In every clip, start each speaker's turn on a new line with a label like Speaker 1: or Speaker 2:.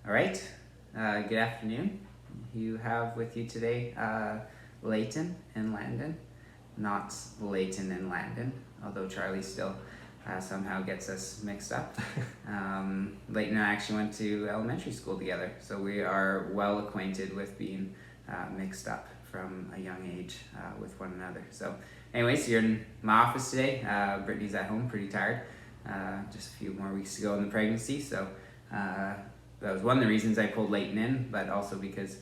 Speaker 1: All right, good afternoon. You have with you today Leighton and Landon, not Leighton and Landon, although Charlie still somehow gets us mixed up. Leighton and I actually went to elementary school together, so we are well acquainted with being mixed up from a young age with one another. So anyways, you're in my office today. Brittany's at home, pretty tired. Just a few more weeks to go in the pregnancy, so that was one of the reasons I pulled Leighton in, but also because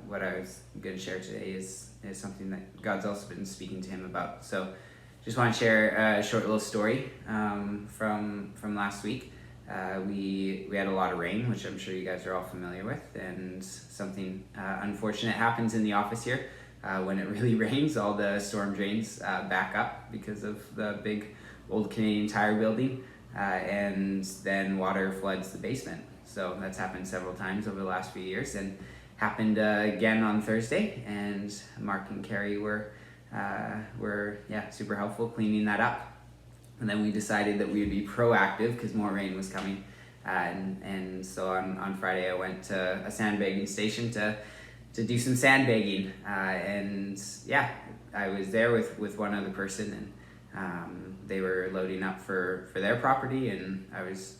Speaker 1: what I was going to share today is something that God's also been speaking to him about. So just want to share a short little story from last week. We had a lot of rain, which I'm sure you guys are all familiar with, and something unfortunate happens in the office here. When it really rains, all the storm drains back up because of the big old Canadian Tire building, and then water floods the basement. So that's happened several times over the last few years, and happened again on Thursday. And Mark and Carrie were super helpful cleaning that up. And then we decided that we would be proactive because more rain was coming. And so on Friday I went to a sandbagging station to do some sandbagging. And yeah, I was there with one other person, and they were loading up for their property, and I was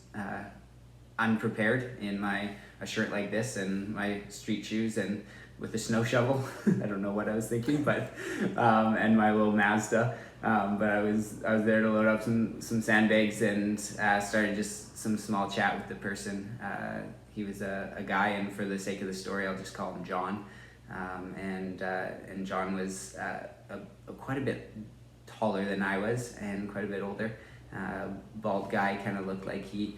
Speaker 1: unprepared in a shirt like this and my street shoes and with a snow shovel. I don't know what I was thinking, but and my little Mazda. But I was there to load up some sandbags and started just some small chat with the person. He was a guy, and for the sake of the story, I'll just call him John. And John was quite a bit taller than I was and quite a bit older. Bald guy, kind of looked like he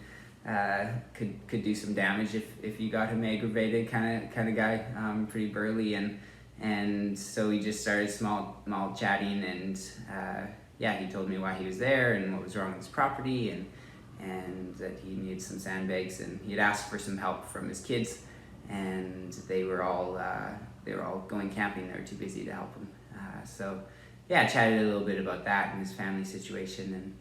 Speaker 1: could do some damage if you got him aggravated, kind of guy, pretty burly, and so we just started small chatting, and he told me why he was there and what was wrong with his property, and that he needed some sandbags, and he had asked for some help from his kids, and they were all going camping. They were too busy to help him. I chatted a little bit about that and his family situation,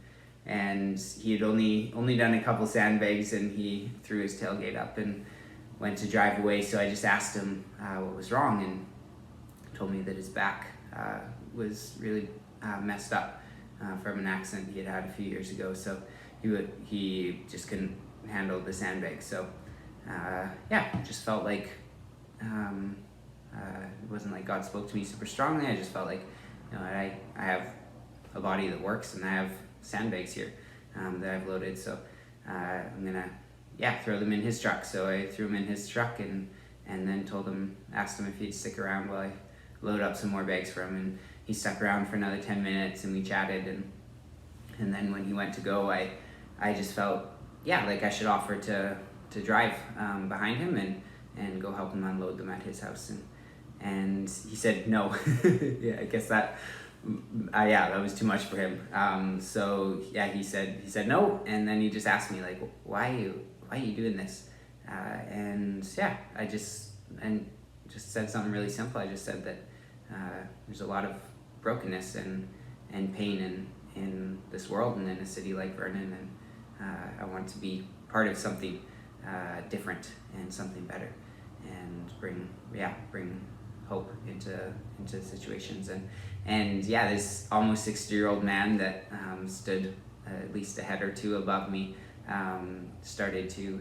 Speaker 1: and he had only done a couple sandbags, and he threw his tailgate up and went to drive away. So I just asked him what was wrong, and told me that his back was really messed up from an accident he had had a few years ago. So he just couldn't handle the sandbags. So just felt like it wasn't like God spoke to me super strongly. I just felt like, I have a body that works, and I have sandbags here that I've loaded, so I'm gonna throw them in his truck. So I threw them in his truck, and then asked him if he'd stick around while I load up some more bags for him, and he stuck around for another 10 minutes, and we chatted, and then when he went to go, I just felt like I should offer to drive behind him and go help him unload them at his house, and he said no. I guess that was too much for him. He said no, and then he just asked me, like, why are you doing this? I just said something really simple. I just said that there's a lot of brokenness and pain in this world and in a city like Vernon, and I want to be part of something different and something better, and bring hope into situations, and this almost 60-year-old man that stood at least a head or two above me started to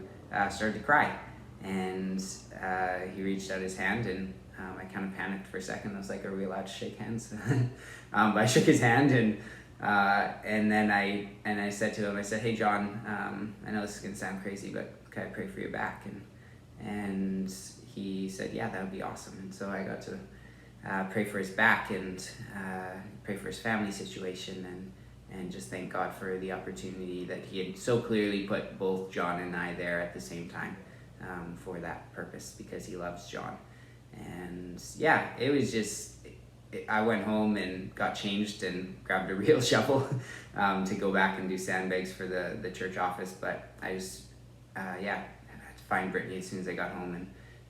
Speaker 1: cry, and he reached out his hand, and I kind of panicked for a second. I was like, are we allowed to shake hands? But I shook his hand, and then I said to him, I said, hey John, I know this is gonna sound crazy, but can I pray for your back? And he said, yeah, that would be awesome. And so I got to pray for his back, and pray for his family situation, and just thank God for the opportunity that he had so clearly put both John and I there at the same time for that purpose, because he loves John. And it was just, I went home and got changed and grabbed a real shovel to go back and do sandbags for the church office. But I just I had to find Brittany as soon as I got home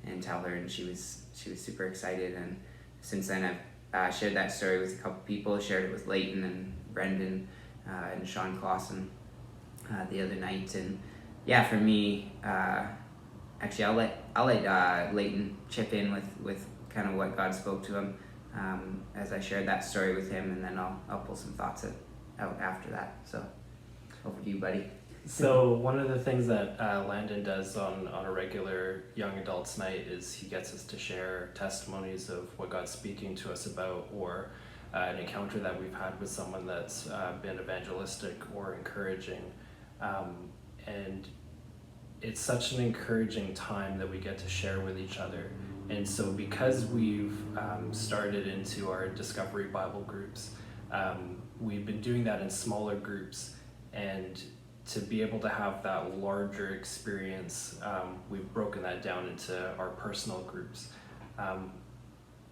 Speaker 1: and tell her, and she was super excited. And since then I've shared that story with a couple people, shared it with Leighton and Brendan and Sean Clausen the other night. And for me, actually, I'll let Leighton chip in with kind of what God spoke to him as I shared that story with him, and then I'll pull some thoughts out after that. So over to you, buddy.
Speaker 2: So one of the things that Landon does on a regular young adults night is he gets us to share testimonies of what God's speaking to us about, or an encounter that we've had with someone that's been evangelistic or encouraging. And it's such an encouraging time that we get to share with each other. And so because we've started into our Discovery Bible groups, we've been doing that in smaller groups, and to be able to have that larger experience, we've broken that down into our personal groups.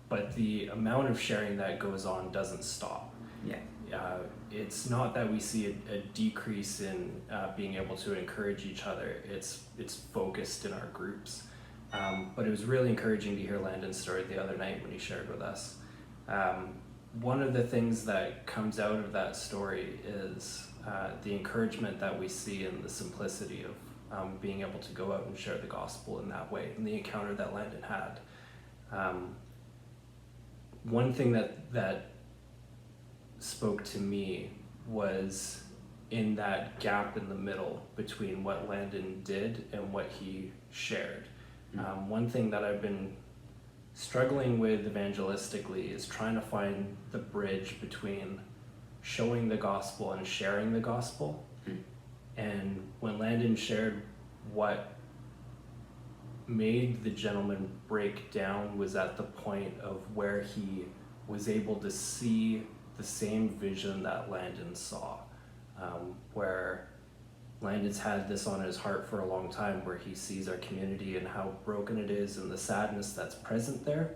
Speaker 2: But the amount of sharing that goes on doesn't stop.
Speaker 1: Yeah.
Speaker 2: It's not that we see a decrease in being able to encourage each other. It's focused in our groups. But it was really encouraging to hear Landon's story the other night when he shared with us. One of the things that comes out of that story is the encouragement that we see in the simplicity of being able to go out and share the gospel in that way, and the encounter that Landon had. One thing that spoke to me was in that gap in the middle between what Landon did and what he shared. One thing that I've been struggling with evangelistically is trying to find the bridge between showing the gospel and sharing the gospel. And when Landon shared, what made the gentleman break down was at the point of where he was able to see the same vision that Landon saw, where Landon's had this on his heart for a long time, where he sees our community and how broken it is and the sadness that's present there,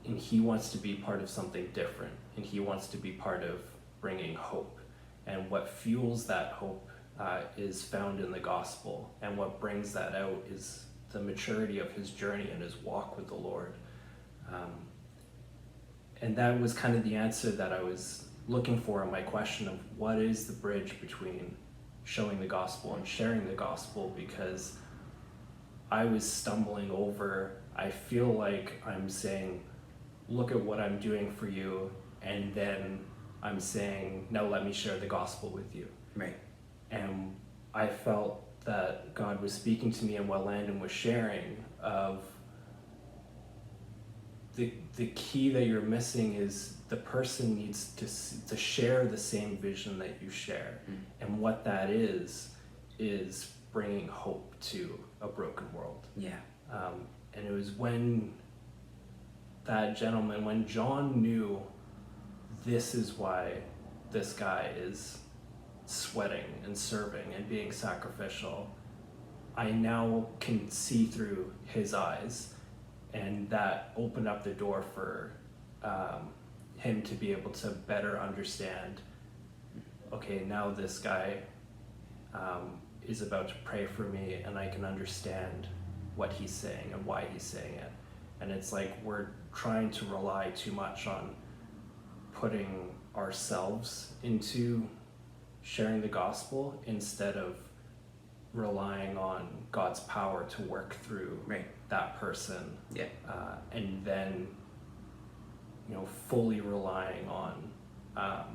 Speaker 2: and he wants to be part of something different, and he wants to be part of bringing hope. And what fuels that hope is found in the gospel, and what brings that out is the maturity of his journey and his walk with the Lord. And that was kind of the answer that I was looking for in my question of what is the bridge between showing the gospel and sharing the gospel, because I was stumbling over, I feel like I'm saying, look at what I'm doing for you, and then I'm saying, now let me share the gospel with you.
Speaker 1: Right.
Speaker 2: And I felt that God was speaking to me, and what Landon was sharing of the key that you're missing is the person needs to share the same vision that you share. And what that is bringing hope to a broken world.
Speaker 1: Yeah.
Speaker 2: And it was when that gentleman, when John knew this is why this guy is sweating and serving and being sacrificial, I now can see through his eyes, and that opened up the door for him to be able to better understand, okay, now this guy is about to pray for me, and I can understand what he's saying and why he's saying it. And it's like we're trying to rely too much on putting ourselves into sharing the gospel instead of relying on God's power to work through that person.
Speaker 1: Yeah.
Speaker 2: And then, fully relying on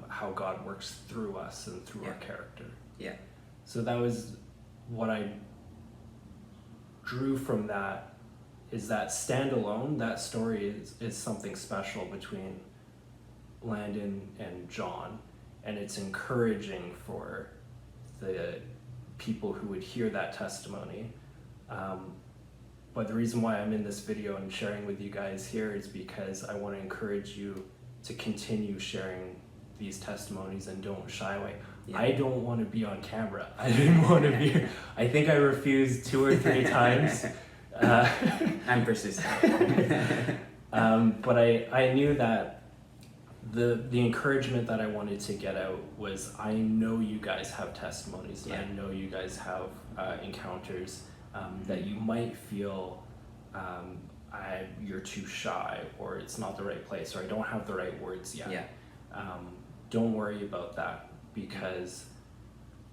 Speaker 2: how God works through us and through our character.
Speaker 1: Yeah.
Speaker 2: So that was what I drew from that, is that standalone, that story is something special between Landon and John, and it's encouraging for the people who would hear that testimony. But the reason why I'm in this video and sharing with you guys here is because I want to encourage you to continue sharing these testimonies and don't shy away. Yeah. I don't want to be on camera. I didn't want to be. I think I refused 2 or 3 times.
Speaker 1: I'm persistent.
Speaker 2: But I knew that the encouragement that I wanted to get out was, I know you guys have testimonies, and I know you guys have encounters that you might feel you're too shy, or it's not the right place, or I don't have the right words yet.
Speaker 1: Yeah.
Speaker 2: Don't worry about that, because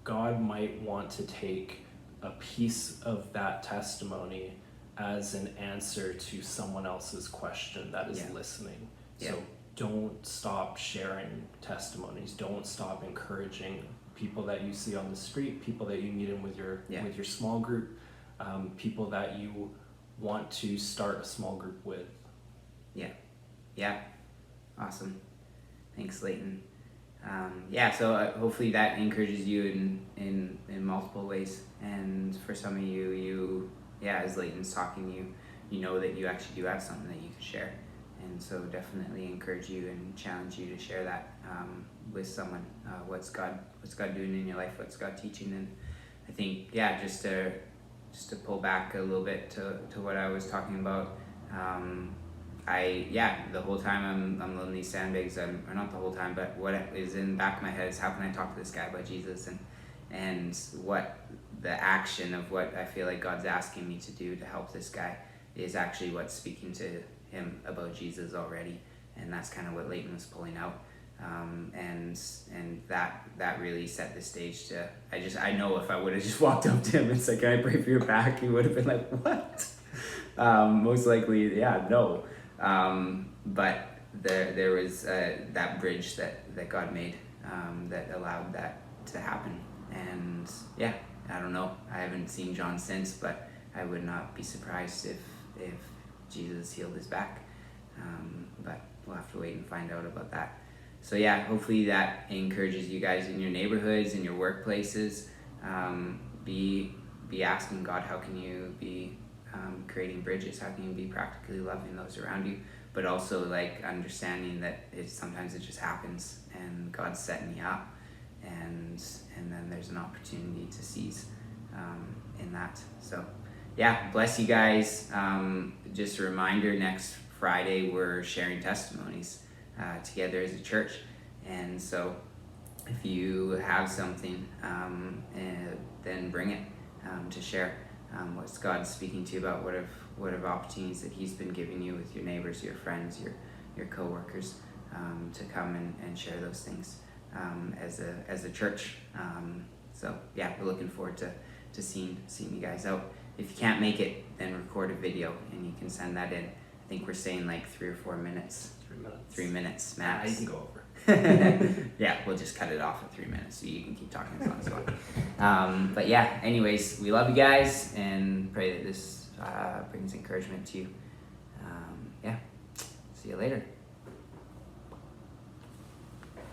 Speaker 2: God might want to take a piece of that testimony as an answer to someone else's question that is listening.
Speaker 1: Yeah.
Speaker 2: So don't stop sharing testimonies. Don't stop encouraging people that you see on the street, people that you meet in with your small group, people that you want to start a small group with.
Speaker 1: Yeah. Awesome. Thanks, Leighton. So hopefully that encourages you in multiple ways. And for some of you, as Leighton's talking, you know that you actually do have something that you can share. And so definitely encourage you and challenge you to share that with someone. What's God doing in your life? What's God teaching? And I think, just to pull back a little bit to what I was talking about. The whole time I'm loading these sandbags, or not the whole time, but what is in the back of my head is how can I talk to this guy about Jesus, and what the action of what I feel like God's asking me to do to help this guy is actually what's speaking to him about Jesus already. And that's kind of what Leighton was pulling out. And that really set the stage to, I know if I would have just walked up to him and said, can I pray for your back? He would have been like, what? Most likely, no. But there was that bridge that God made that allowed that to happen. And I don't know. I haven't seen John since, but I would not be surprised if Jesus healed his back. But we'll have to wait and find out about that. So hopefully that encourages you guys in your neighborhoods, in your workplaces. Be asking God, how can you be creating bridges? How can you be practically loving those around you? But also understanding that sometimes it just happens and God's setting you up, and then there's an opportunity to seize in that. So bless you guys. Just a reminder, next Friday we're sharing testimonies together as a church, and so if you have something, then bring it to share. What's God speaking to you about? What have opportunities that He's been giving you with your neighbors, your friends, your co-workers, to come and share those things as a church. We're looking forward to seeing you guys out. If you can't make it, then record a video and you can send that in. I think we're saying 3 or 4 minutes.
Speaker 2: 3 minutes.
Speaker 1: 3 minutes max.
Speaker 2: You can go over.
Speaker 1: We'll just cut it off at 3 minutes so you can keep talking as long as you want. Anyways, we love you guys and pray that this brings encouragement to you. See you later.